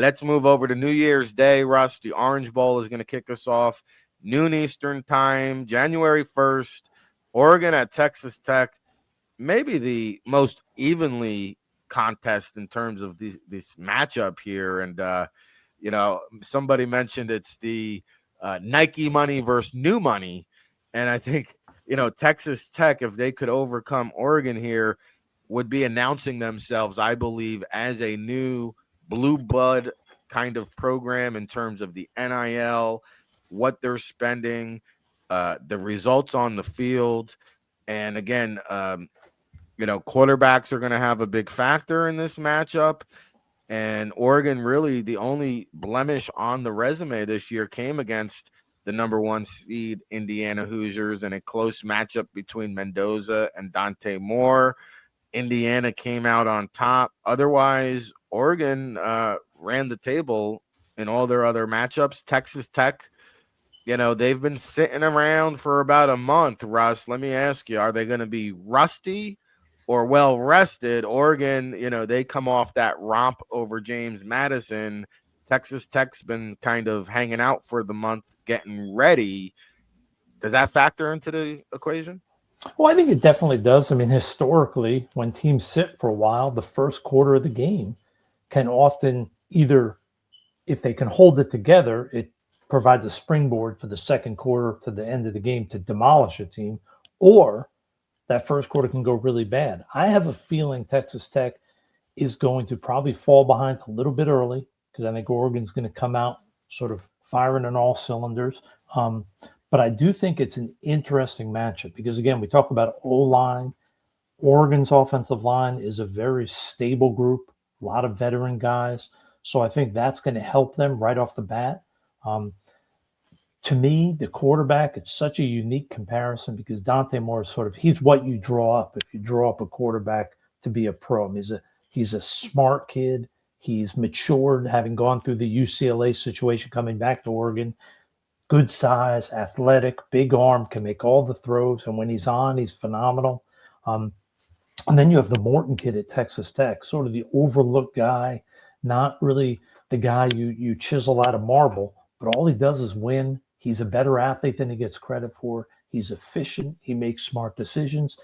Let's move over to New Year's Day, Russ. The Orange Bowl is going to kick us off noon Eastern time, January 1st. Oregon at Texas Tech. Maybe the most evenly contest in terms of this matchup here. And, somebody mentioned it's the Nike money versus new money. And I think, Texas Tech, if they could overcome Oregon here, would be announcing themselves, I believe, as a new blue blood kind of program in terms of the NIL, what they're spending, the results on the field. And again, quarterbacks are going to have a big factor in this matchup. And Oregon, really, the only blemish on the resume this year came against the number one seed Indiana Hoosiers in a close matchup between Mendoza and Dante Moore. Indiana came out on top. Otherwise, Oregon ran the table in all their other matchups. Texas Tech, they've been sitting around for about a month, Russ. Let me ask you, are they going to be rusty or well rested? Oregon, they come off that romp over James Madison. Texas Tech's been kind of hanging out for the month, getting ready. Does that factor into the equation? Well, I think it definitely does. I mean, historically, when teams sit for a while, the first quarter of the game can often either, if they can hold it together, it provides a springboard for the second quarter to the end of the game to demolish a team, or that first quarter can go really bad. I have a feeling Texas Tech is going to probably fall behind a little bit early because I think Oregon's going to come out sort of firing on all cylinders. But I do think it's an interesting matchup because, again, we talk about O-line. Oregon's offensive line is a very stable group, a lot of veteran guys. So I think that's going to help them right off the bat. To me, the quarterback, it's such a unique comparison because Dante Moore is he's what you draw up if you draw up a quarterback to be a pro. He's a smart kid. He's matured, having gone through the UCLA situation, coming back to Oregon. Good size, athletic, big arm, can make all the throws. And when he's on, he's phenomenal. And then you have the Morton kid at Texas Tech, sort of the overlooked guy, not really the guy you chisel out of marble, but all he does is win. He's a better athlete than he gets credit for. He's efficient. He makes smart decisions.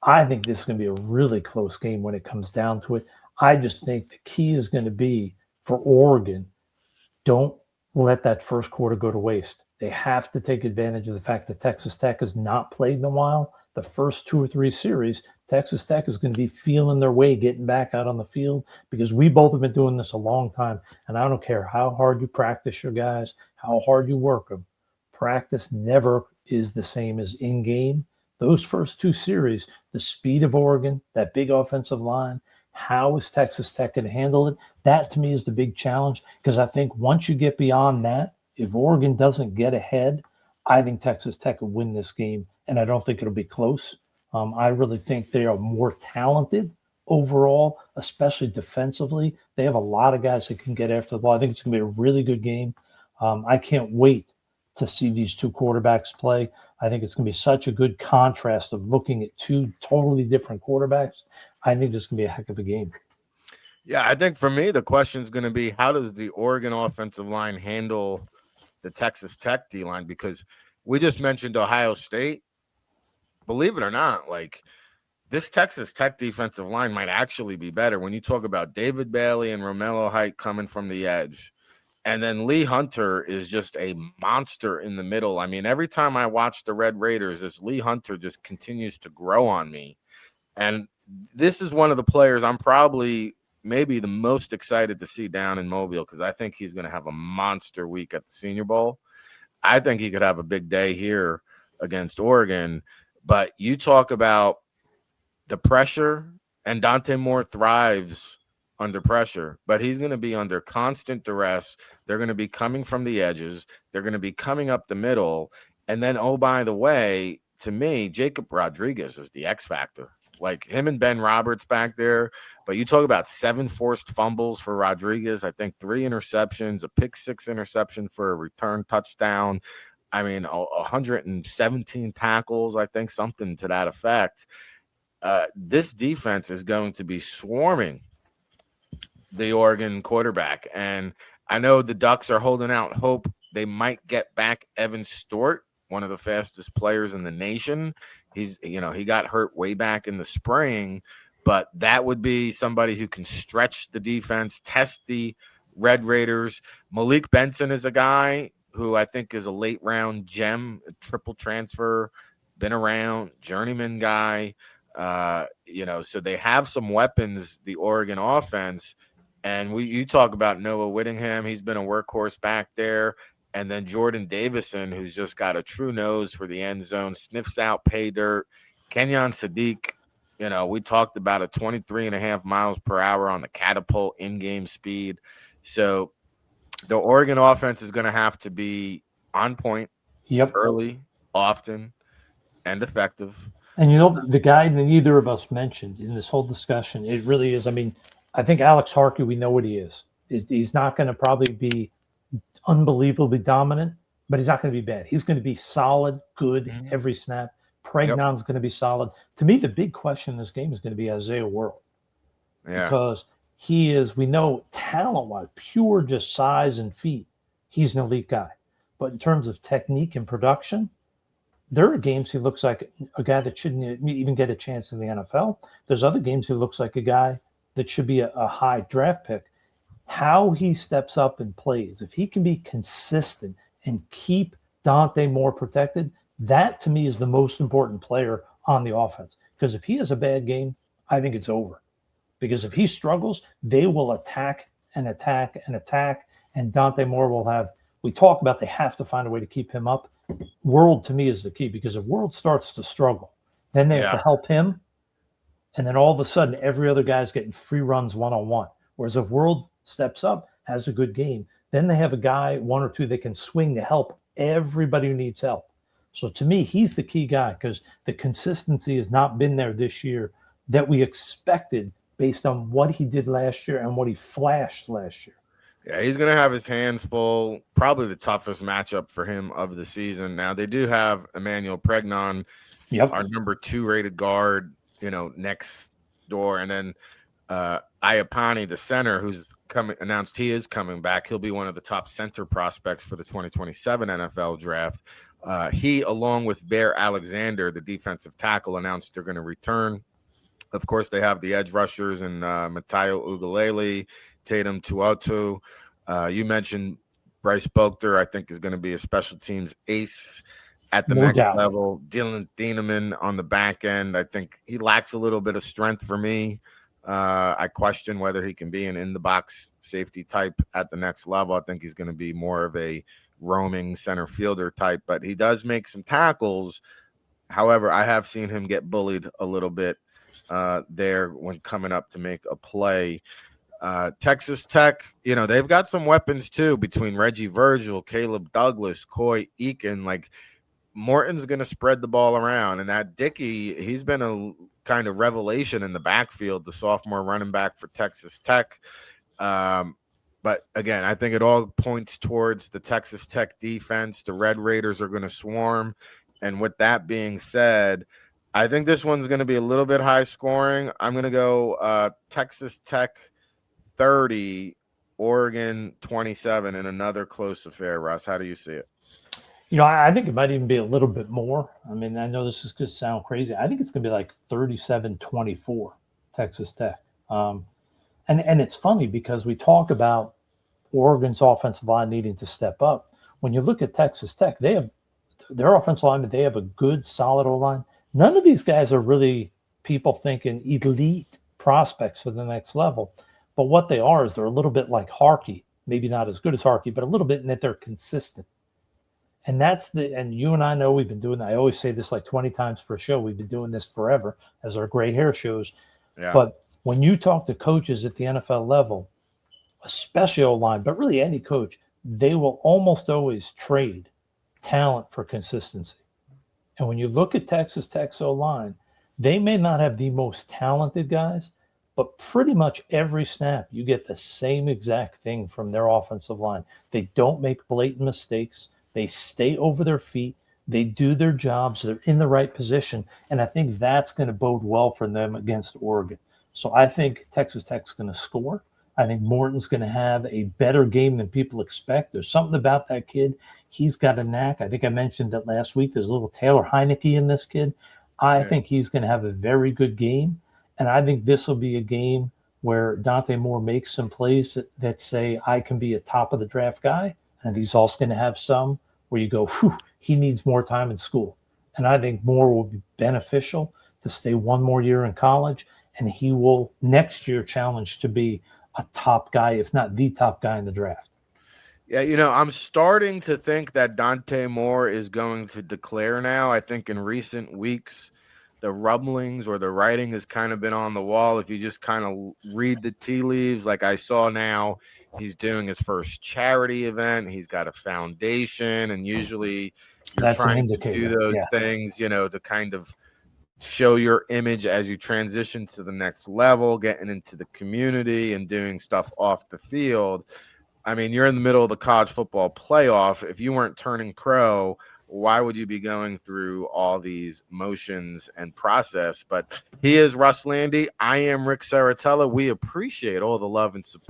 I think this is going to be a really close game when it comes down to it. I just think the key is going to be for Oregon, don't let that first quarter go to waste. They have to take advantage of the fact that Texas Tech has not played in a while. The first 2 or 3 series, Texas Tech is going to be feeling their way getting back out on the field because we both have been doing this a long time. And I don't care how hard you practice your guys, how hard you work them. Practice never is the same as in-game. Those first 2 series, the speed of Oregon, that big offensive line, how is Texas Tech going to handle it? That, to me, is the big challenge because I think once you get beyond that, if Oregon doesn't get ahead, I think Texas Tech will win this game, and I don't think it'll be close. I really think they are more talented overall, especially defensively. They have a lot of guys that can get after the ball. I think it's going to be a really good game. I can't wait to see these 2 quarterbacks play. I think it's going to be such a good contrast of looking at 2 totally different quarterbacks. I think this is going to be a heck of a game. Yeah, I think for me, the question is going to be how does the Oregon offensive line handle the Texas Tech D-line? Because we just mentioned Ohio State. Believe it or not, this Texas Tech defensive line might actually be better when you talk about David Bailey and Romello Height coming from the edge. And then Lee Hunter is just a monster in the middle. I mean, every time I watch the Red Raiders, this Lee Hunter just continues to grow on me. And this is one of the players I'm probably maybe the most excited to see down in Mobile because I think he's going to have a monster week at the Senior Bowl. I think he could have a big day here against Oregon. But you talk about the pressure, and Dante Moore thrives under pressure, but he's going to be under constant duress. They're going to be coming from the edges. They're going to be coming up the middle. And then, oh, by the way, to me, Jacob Rodriguez is the X factor. Him and Ben Roberts back there. But you talk about 7 forced fumbles for Rodriguez. I think 3 interceptions, a pick-6 interception for a return touchdown. I mean, 117 tackles, I think, something to that effect. This defense is going to be swarming the Oregon quarterback. And I know the Ducks are holding out hope they might get back Evan Stewart, one of the fastest players in the nation. He got hurt way back in the spring, but that would be somebody who can stretch the defense, test the Red Raiders. Malik Benson is a guy who I think is a late round gem, a triple transfer, been around, journeyman guy. So they have some weapons, the Oregon offense. And you talk about Noah Whittingham, he's been a workhorse back there. And then Jordan Davison, who's just got a true nose for the end zone, sniffs out pay dirt. Kenyon Sadiq, we talked about a 23.5 miles per hour on the catapult in-game speed. So the Oregon offense is going to have to be on point, early, often, and effective. And the guy that neither of us mentioned in this whole discussion, it really is. I mean, I think Alex Harkey, we know what he is. He's not going to probably be unbelievably dominant, but he's not going to be bad. He's going to be solid, good every snap. Pregnon's going to be solid. To me, the big question in this game is going to be Isaiah World. Yeah. Because he is, we know, talent-wise, pure just size and feet, he's an elite guy. But in terms of technique and production, there are games he looks like a guy that shouldn't even get a chance in the NFL. There's other games he looks like a guy that should be a high draft pick. How he steps up and plays, if he can be consistent and keep Dante Moore protected, that to me is the most important player on the offense. Because if he has a bad game, I think it's over. Because if he struggles, they will attack and attack and attack, and Dante Moore will have, we talk about they have to find a way to keep him up. World to me is the key, because if World starts to struggle, then they have to help him, and then all of a sudden every other guy's getting free runs one-on-one. Whereas if World steps up, has a good game, then they have a guy, one or two, they can swing to help everybody who needs help. So to me, he's the key guy, because the consistency has not been there this year that we expected based on what he did last year and what he flashed last year. Yeah, he's going to have his hands full. Probably the toughest matchup for him of the season. Now, they do have Emmanuel Pregnon, our number 2 rated guard, next door. And then Iapani, the center, who's announced he is coming back. He'll be one of the top center prospects for the 2027 NFL draft. He, along with Bear Alexander, the defensive tackle, announced they're going to return. Of course, they have the edge rushers and Matayo Ugalele, Tatum Tuatu. You mentioned Bryce Bochter, I think, is going to be a special teams ace at the next level. Dylan Thieneman on the back end. I think he lacks a little bit of strength for me. I question whether he can be an in-the-box safety type at the next level. I think he's going to be more of a roaming center fielder type, but he does make some tackles. However, I have seen him get bullied a little bit there when coming up to make a play. Texas Tech, they've got some weapons too between Reggie Virgil, Caleb Douglas, Coy Eakin. Like, Morton's going to spread the ball around, and that Dickey, he's been a kind of revelation in the backfield, the sophomore running back for Texas Tech. But again, I think it all points towards the Texas Tech defense. The Red Raiders are going to swarm. And with that being said, I think this one's going to be a little bit high scoring. I'm going to go Texas Tech 30, Oregon 27 in another close affair. Russ, how do you see it? I think it might even be a little bit more. I mean, I know this is going to sound crazy. I think it's going to be like 37-24 Texas Tech. And it's funny because we talk about Oregon's offensive line needing to step up. When you look at Texas Tech, they have their offensive line, they have a good, solid O-line. None of these guys are really people thinking elite prospects for the next level. But what they are is they're a little bit like Harkey, maybe not as good as Harkey, but a little bit in that they're consistent. And and you and I know we've been doing that. I always say this like 20 times per show. We've been doing this forever, as our gray hair shows. Yeah. But when you talk to coaches at the NFL level, especially O-line, but really any coach, they will almost always trade talent for consistency. And when you look at Texas Tech's O-line, they may not have the most talented guys, but pretty much every snap you get the same exact thing from their offensive line. They don't make blatant mistakes. They stay over their feet. They do their jobs. They're in the right position. And I think that's going to bode well for them against Oregon. So I think Texas Tech's going to score. I think Morton's going to have a better game than people expect. There's something about that kid. He's got a knack. I think I mentioned that last week. There's a little Taylor Heineke in this kid. I Yeah. think he's going to have a very good game. And I think this will be a game where Dante Moore makes some plays that say, I can be a top of the draft guy. And he's also going to have some where you go, whew, he needs more time in school. And I think Moore will be beneficial to stay one more year in college. And he will next year challenge to be a top guy, if not the top guy in the draft. Yeah, I'm starting to think that Dante Moore is going to declare now. I think in recent weeks, the rumblings or the writing has kind of been on the wall. If you just kind of read the tea leaves, like I saw now, he's doing his first charity event. He's got a foundation, and usually you're That's an trying to do indicator. those Yeah. things, to kind of show your image as you transition to the next level, getting into the community and doing stuff off the field. I mean, you're in the middle of the college football playoff. If you weren't turning pro, why would you be going through all these motions and process? But he is Russ Lande. I am Rick Serritella. We appreciate all the love and support.